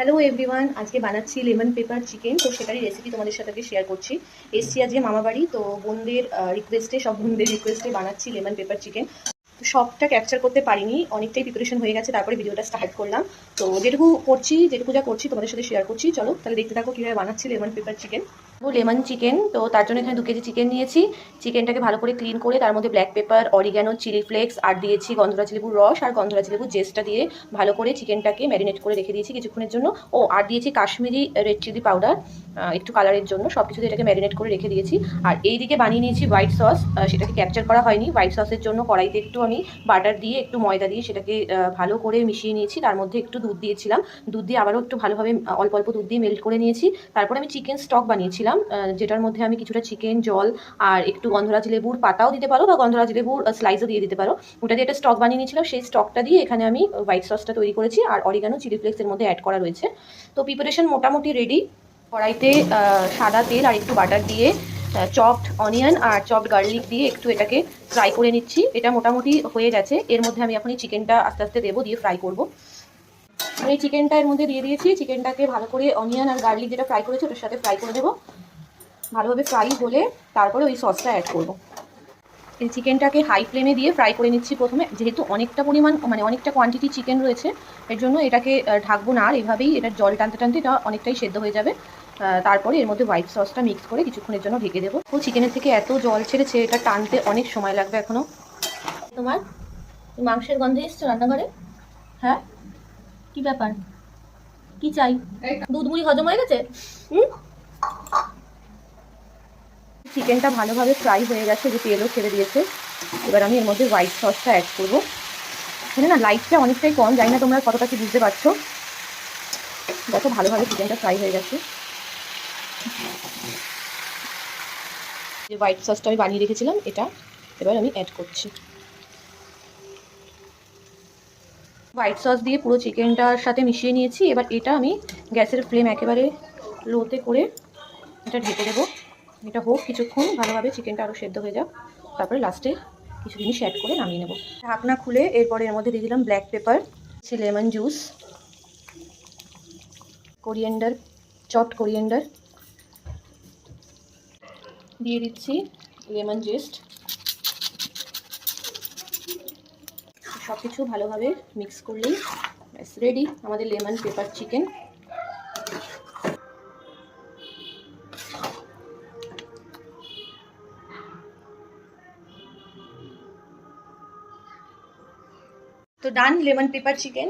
Hello everyone, আজকে বানাচ্ছি lemon pepper chicken. তো সেটারই রেসিপি তোমাদের সাথে শেয়ার করছি। এসছি আজকে মামাবাড়ি, তো বোনদের রিকোয়েস্টে, সব বোনদের রিকোয়েস্টে বানাচ্ছি লেমন পেপার চিকেন। সবটা ক্যাপচার করতে পারিনি, অনেকটাই প্রিপারেশন হয়ে গেছে, তারপরে ভিডিওটা স্টার্ট করলাম। তো যেটুকু যা করছি তোমাদের সাথে শেয়ার করছি। চলো তাহলে দেখতে থাকো কীভাবে বানাচ্ছি lemon pepper chicken. Lemon chicken, তো তার জন্য এখানে 2 কেজি চিকেন নিয়েছি। চিকেনটাকে ভালো করে ক্লিন করে তার মধ্যে black pepper, oregano, chilli flakes আর দিয়েছি গন্ধরাজ লেবুর রস আর গন্ধরাজ লেবুর জেস্টটা দিয়ে ভালো করে চিকেনটাকে ম্যারিনেট করে রেখে দিয়েছি কিছুক্ষণের জন্য। ও আর দিয়েছি কাশ্মীরি রেড চিলি পাউডার একটু কালারের জন্য। সব কিছু দিয়ে এটাকে ম্যারিনেট করে রেখে দিয়েছি। আর এইদিকে বানিয়ে নিয়েছি হোয়াইট সস, সেটাকে ক্যাপচার করা হয়নি। হোয়াইট সসের জন্য কড়াইতে একটু আমি বাটার দিয়ে একটু ময়দা দিয়ে সেটাকে ভালো করে মিশিয়ে নিয়েছি। তার মধ্যে একটু দুধ দিয়েছিলাম, দুধ দিয়ে আবারও একটু ভালোভাবে অল্প অল্প দুধ দিয়ে মেল্ট করে নিয়েছি। তারপরে আমি চিকেন স্টক বানিয়েছিলাম, যেটার মধ্যে আমি কিছুটা চিকেন, জল আর একটু গন্ধরাজ লেবুর পাতাও দিতে পারো বা গন্ধরাজ লেবুর স্লাইসও দিয়ে দিতে পারো। ওটা দিয়ে একটা স্টক বানিয়ে নিয়েছিলাম। সেই স্টকটা দিয়ে এখানে আমি হোয়াইট সসটা তৈরি করেছি আর অরিগানো, চিলি ফ্লেক্সের মধ্যে অ্যাড করা রয়েছে। তো প্রিপারেশন মোটামুটি রেডি। কড়াইতে সাদা তেল আর একটু বাটার দিয়ে চপড অনিয়ন আর চপড গার্লিক দিয়ে একটু এটাকে ফ্রাই করে নিচ্ছি। এটা মোটামুটি হয়ে গেছে। এর মধ্যে আমি এখন এই চিকেনটা আস্তে আস্তে দেবো, দিয়ে ফ্রাই করবো। এই চিকেনটা এর মধ্যে দিয়ে দিয়েছি। চিকেনটাকে ভালো করে অনিয়ন আর গার্লিক যেটা ফ্রাই করেছি ওটার সাথে ফ্রাই করে দেবো। ভালোভাবে ফ্রাই হলে তারপরে ওই সসটা অ্যাড করবো। এই চিকেনটাকে হাই ফ্লেমে দিয়ে ফ্রাই করে নিচ্ছি প্রথমে, যেহেতু অনেকটা পরিমাণ মানে অনেকটা কোয়ান্টিটি চিকেন রয়েছে, এর জন্য এটাকে ঢাকবো না। আর এভাবেই এটার জল টানতে টানতে এটা অনেকটাই সেদ্ধ হয়ে যাবে। তারপরে এর মধ্যে হোয়াইট সসটা মিক্স করে কিছুক্ষণের জন্য ঢেকে দেবো। ও চিকেনের থেকে এত জল ছেড়েছে, এটা টানতে অনেক সময় লাগবে এখনও। তোমার মাংসের গন্ধে এসছো রান্নাঘরে? হ্যাঁ, কি ব্যাপার, কি চাই? দুধ মুড়ি হজম হয়ে গেছে? চিকেনটা ভালোভাবে ফ্রাই হয়ে গেছে, যে তেলও ছেড়ে দিয়েছে। এবার আমি এর মধ্যে হোয়াইট সসটা অ্যাড করবো। এখানে না লাইটটা অনেকটাই কম, জানি না তোমরা কতটা কি বুঝতে পারছো। দেখো ভালোভাবে চিকেনটা ফ্রাই হয়ে গেছে। যে হোয়াইট সসটা আমি বানিয়ে রেখেছিলাম এটা এবার আমি অ্যাড করছি। হোয়াইট সস দিয়ে পুরো চিকেনটার সাথে মিশিয়ে নিয়েছি। এবার এটা আমি গ্যাসের ফ্লেম একেবারে লোতে করে এটা ঢেকে দেবো। এটা হোক কিছুক্ষণ, ভালোভাবে চিকেনটা আরও সেদ্ধ হয়ে যাক, তারপরে লাস্টে কিছু জিনিস অ্যাড করে নামিয়ে নেব। ঢাকনা খুলে এরপরে এর মধ্যে দিয়ে দিলাম black pepper, lemon juice, coriander, chopped coriander, দিয়ে দিচ্ছি লেমন জেস্ট। সব কিছু ভালোভাবে মিক্স করলেই ব্যাস রেডি আমাদের লেমন পেপার চিকেন। তো ডান লেমন পেপার চিকেন।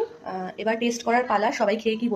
এবার টেস্ট করার পালা, সবাই খেয়ে কি